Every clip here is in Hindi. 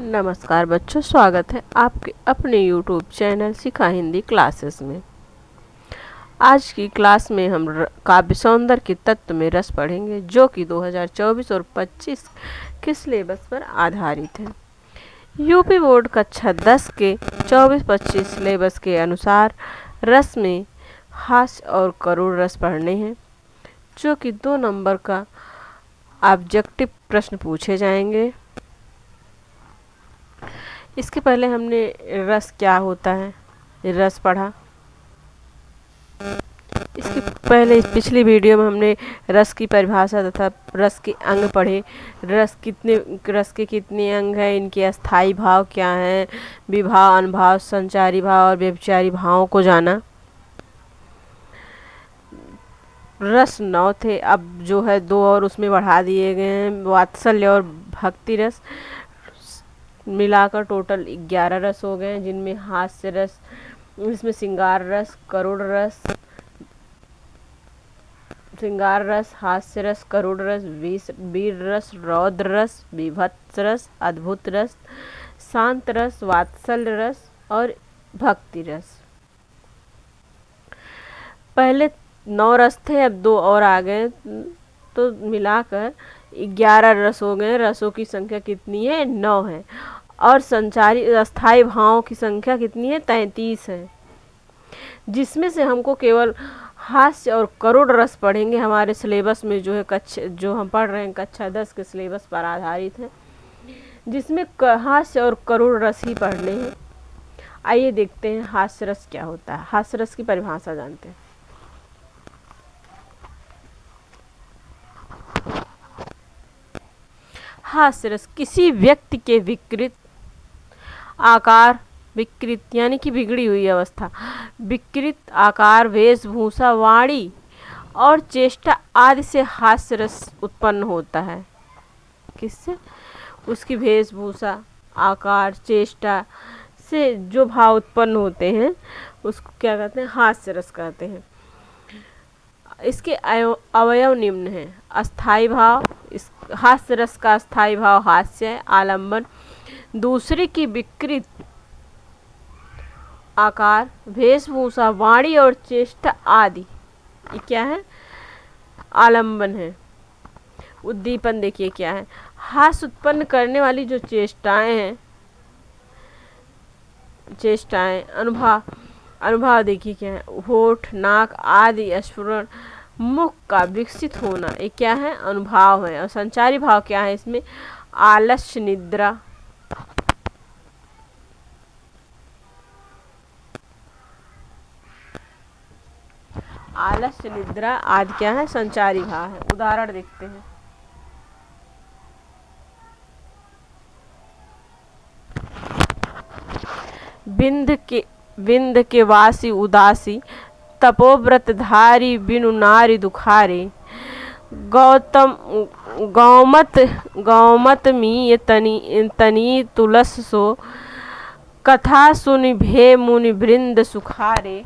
नमस्कार बच्चों, स्वागत है आपके अपने YouTube चैनल सिखा हिंदी क्लासेस में। आज की क्लास में हम काव्य सौंदर्य के तत्व में रस पढ़ेंगे, जो कि 2024 और 25 के सिलेबस पर आधारित है। यूपी बोर्ड कक्षा 10 के 24-25 सिलेबस के अनुसार रस में हास्य और करुण रस पढ़ने हैं, जो कि 2 नंबर का ऑब्जेक्टिव प्रश्न पूछे जाएंगे। इसके पहले हमने रस क्या होता है रस पढ़ा। इसके पहले पिछली वीडियो में हमने रस की परिभाषा तथा रस के अंग पढ़े। रस के कितने अंग हैं, इनके अस्थाई भाव क्या हैं, विभाव, अनुभाव, संचारी भाव और व्यभिचारी भावों को जाना। रस 9 थे, अब जो है 2 और उसमें बढ़ा दिए गए हैं, वात्सल्य और भक्ति रस। मिलाकर टोटल 11 रस हो गए हैं, जिनमें हास्य रस, इसमें श्रृंगार रस, करुण रस, श्रृंगार रस, हास्य रस, करुण रस, वीर रस, रौद्र रस, बीभत्स रस, अद्भुत रस, शांत रस, वात्सल्य रस और भक्ति रस। पहले 9 रस थे, अब 2 और आ गए, तो मिलाकर 11 रस हो गए। रसों की संख्या कितनी है? 9 है। और संचारी अस्थाई भावों की संख्या कितनी है? 33 है, जिसमें से हमको केवल हास्य और करुण रस पढ़ेंगे। हमारे सिलेबस में जो है जो हम पढ़ रहे हैं कक्षा 10 के सिलेबस पर आधारित है, जिसमें हास्य और करुण रस ही पढ़ने हैं। आइए देखते हैं हास्य रस क्या होता है। हास्य रस की परिभाषा जानते हैं। हास्य रस किसी व्यक्ति के विकृत आकार, विकृत यानी कि बिगड़ी हुई अवस्था, विकृत आकार, वेशभूषा, वाणी और चेष्टा आदि से हास्य रस उत्पन्न होता है। किससे? उसकी वेशभूषा, आकार, चेष्टा से जो भाव उत्पन्न होते हैं उसको क्या कहते हैं? हास्य रस कहते हैं। इसके अवयव निम्न हैं। अस्थाई भाव, इस हास्य रस का अस्थाई भाव हास्य है। आलंबन, दूसरे की विकृत आकार, वेशभूषा, वाणी और चेष्टा आदि, ये क्या है? आलंबन है। उद्दीपन देखिए क्या है? हास्य उत्पन्न करने वाली जो चेष्टाएं हैं, अनुभाव देखिए क्या है? होठ, नाक आदि स्फुरण, मुख का विकसित होना, ये क्या है? अनुभाव है। और संचारी भाव क्या है इसमें? आलस्य, निद्रा, आलस्य, निद्रा आदि क्या है? संचारी भाव है। उदाहरण देखते हैं। विंध्य के वासी उदासी, तपोव्रत धारी बिनु नारी दुखारे, गौमत मी तनी तुलस सो, कथा सुनि भे मुनि वृंद सुखारे।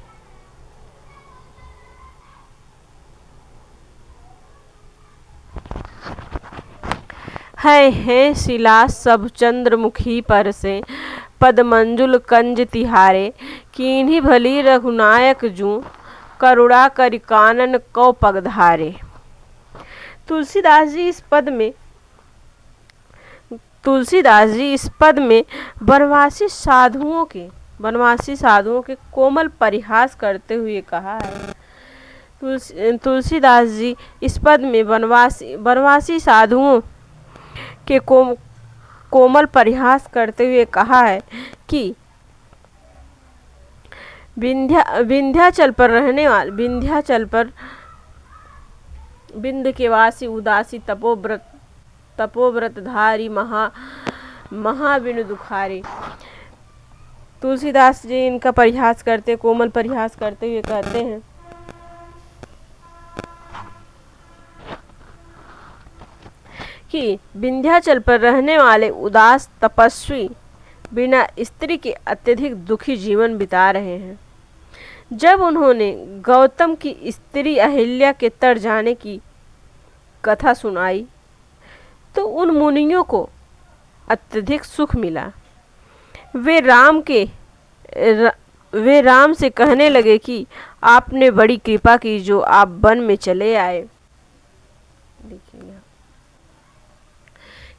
है शिला सब चंद्रमुखी पर से, पद मंजुल कंज तिहारे, कीन्ही भली रघुनायक जू, करुणा करि कानन कौ पगधारे। तुलसीदास जी इस पद में वनवासी साधुओं के कोमल परिहास करते हुए कहा है। तुलसीदास जी इस पद में वनवासी साधुओं के कोमल परिहास करते हुए कहा है कि विंध्याचल पर विंध्य के वासी उदासी, तपोव्रत धारी, महाविनु दुखारे। तुलसीदास जी इनका परिहास करते, कोमल परिहास करते हुए कहते हैं कि विंध्याचल पर रहने वाले उदास तपस्वी बिना स्त्री के अत्यधिक दुखी जीवन बिता रहे हैं। जब उन्होंने गौतम की स्त्री अहिल्या के तर जाने की कथा सुनाई, तो उन मुनियों को अत्यधिक सुख मिला। वे राम से कहने लगे कि आपने बड़ी कृपा की जो आप वन में चले आए। देखिए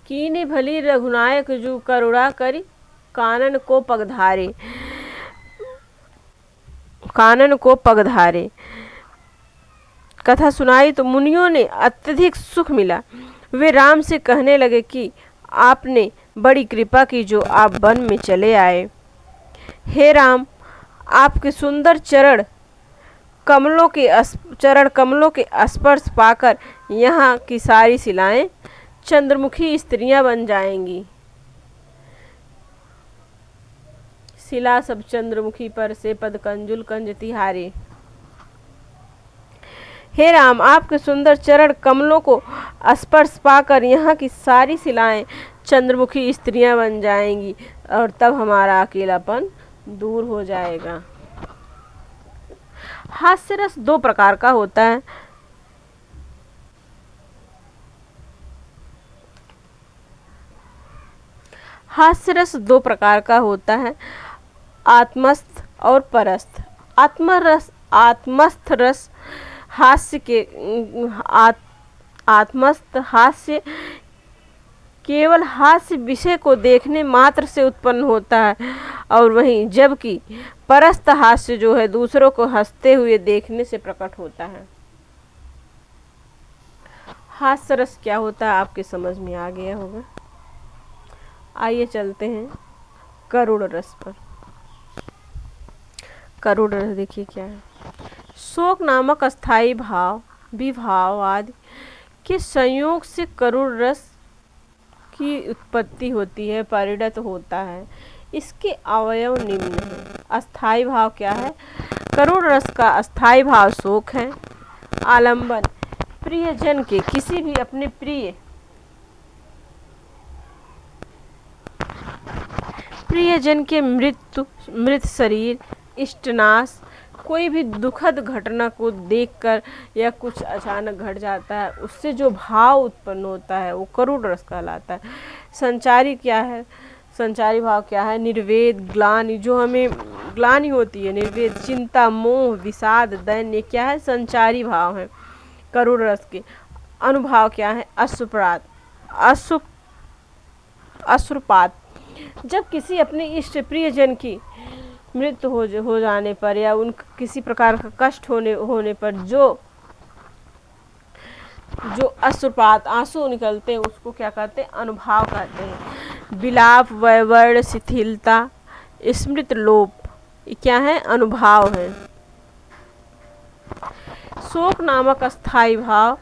कीनी भली रघुनायक जो करुणा करी कानन को पगधारे। कथा सुनाई तो मुनियों ने अत्यधिक सुख मिला। वे राम से कहने लगे कि आपने बड़ी कृपा की जो आप वन में चले आए। हे राम, आपके सुंदर चरण कमलों के स्पर्श पाकर यहाँ की सारी शिलाएं चंद्रमुखी स्त्रियां बन जाएंगी। शिला सब चंद्रमुखी पर से पद कंजुल कंज तिहारे। हे राम, आपके सुंदर चरण कमलों को स्पर्श पाकर यहाँ की सारी शिलाएं चंद्रमुखी स्त्रियां बन जाएंगी और तब हमारा अकेलापन दूर हो जाएगा। हास्य रस दो प्रकार का होता है। हास्य रस दो प्रकार का होता है, आत्मस्थ और परस्थ। आत्मस्थ रस आत्मस्थ हास्य केवल हास्य विषय को देखने मात्र से उत्पन्न होता है, और वहीं जबकि परस्थ हास्य जो है दूसरों को हंसते हुए देखने से प्रकट होता है। हास्य रस क्या होता है आपके समझ में आ गया होगा। आइए चलते हैं करुण रस पर। करुण रस देखिए क्या है। शोक नामक अस्थाई भाव विभाव आदि के संयोग से करुण रस की उत्पत्ति होती है, परिणत होता है। इसके अवयव निम्न हैं। अस्थाई भाव क्या है? करुण रस का अस्थाई भाव शोक है। आलंबन प्रियजन के किसी भी अपने प्रियजन के मृत शरीर, इष्टनाश, कोई भी दुखद घटना को देखकर या कुछ अचानक घट जाता है उससे जो भाव उत्पन्न होता है वो करुण रस कहलाता है। संचारी क्या है? संचारी भाव क्या है? निर्वेद, ग्लानि, जो हमें ग्लानि होती है, निर्वेद, चिंता, मोह, विषाद, दैन्य क्या है? संचारी भाव है करुण रस के। अनुभाव क्या है? अश्रुपात, जब किसी अपने इष्ट प्रियजन की मृत्यु हो जाने पर या उन किसी प्रकार का कष्ट होने पर जो अश्रुपात आंसू निकलते हैं उसको क्या कहते हैं? अनुभाव कहते हैं। विलाप, वैवर्ण, शिथिलता, स्मृत लोप, क्या है? अनुभाव है। शोक नामक अस्थाई भाव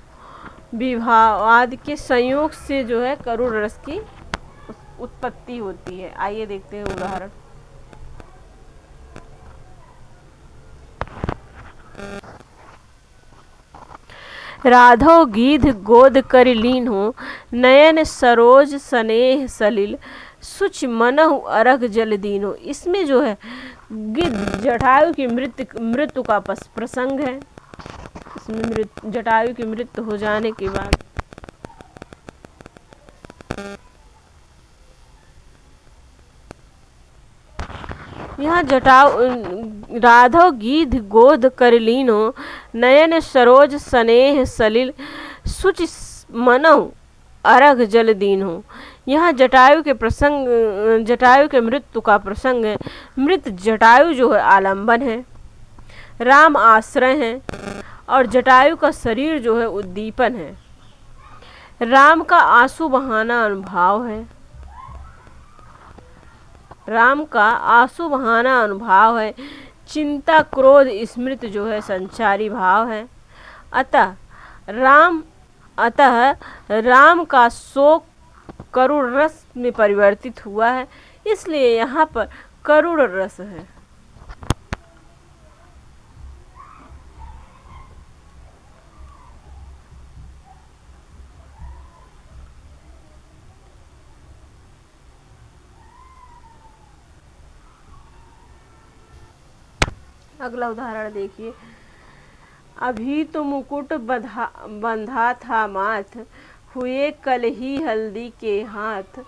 विभाव आदि के संयोग से जो है करुण रस की उत्पत्ति होती है। आइए देखते हैं उदाहरण। राधव गीध गोद कर लीन हो, नयन सरोज स्नेह सलिल, सुच मनहु अरघ जल दीनो। इसमें जो है गिद्ध जटायु की मृत्यु का प्रसंग है। इसमें जटायु की मृत्यु हो जाने के बाद यहाँ राधव गीध गोद कर लीनो, नयन सरोज स्नेह सलिल, सुच मनहु अरघ जल दीनो। यहाँ जटायु के मृत्यु का प्रसंग है। मृत जटायु जो है आलंबन है, राम आश्रय है और जटायु का शरीर जो है उद्दीपन है। राम का आंसू बहाना अनुभाव है। राम का आंसू बहाना अनुभाव है। चिंता, क्रोध, स्मृति जो है संचारी भाव है। अतः राम का शोक करुण रस में परिवर्तित हुआ है, इसलिए यहाँ पर करुण रस है। अगला उदाहरण देखिए। अभी तो मुकुट बंधा था माथ, हुए कल ही हल्दी के हाथ,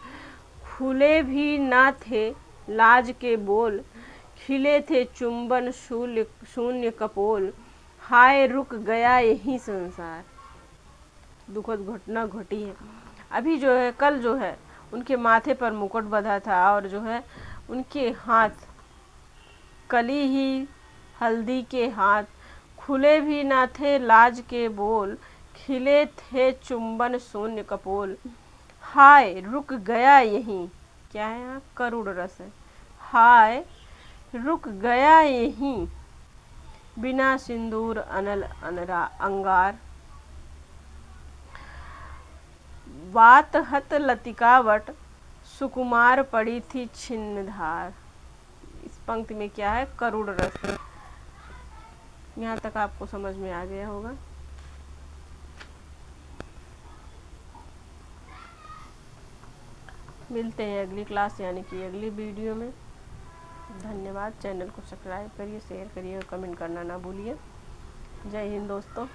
खुले भी ना थे लाज के बोल, खिले थे चुंबन शून्य कपोल, हाय रुक गया यही संसार। दुखद घटना घटी है। अभी जो है कल जो है उनके माथे पर मुकुट बंधा था और जो है उनके हाथ कली ही हल्दी के हाथ, खुले भी ना थे लाज के बोल, खिले थे चुंबन शून्य कपोल, हाय रुक गया यहीं। क्या है यहाँ? करुण रस है। हाय रुक गया यहीं, बिना सिंदूर अनल अंगार, वातहत लतिकावट, सुकुमार पड़ी थी छिन्न धार। इस पंक्ति में क्या है? करुण रस। यहाँ तक आपको समझ में आ गया होगा। मिलते हैं अगली क्लास यानी कि अगली वीडियो में। धन्यवाद। चैनल को सब्सक्राइब करिए, शेयर करिए और कमेंट करना ना भूलिए। जय हिंद दोस्तों।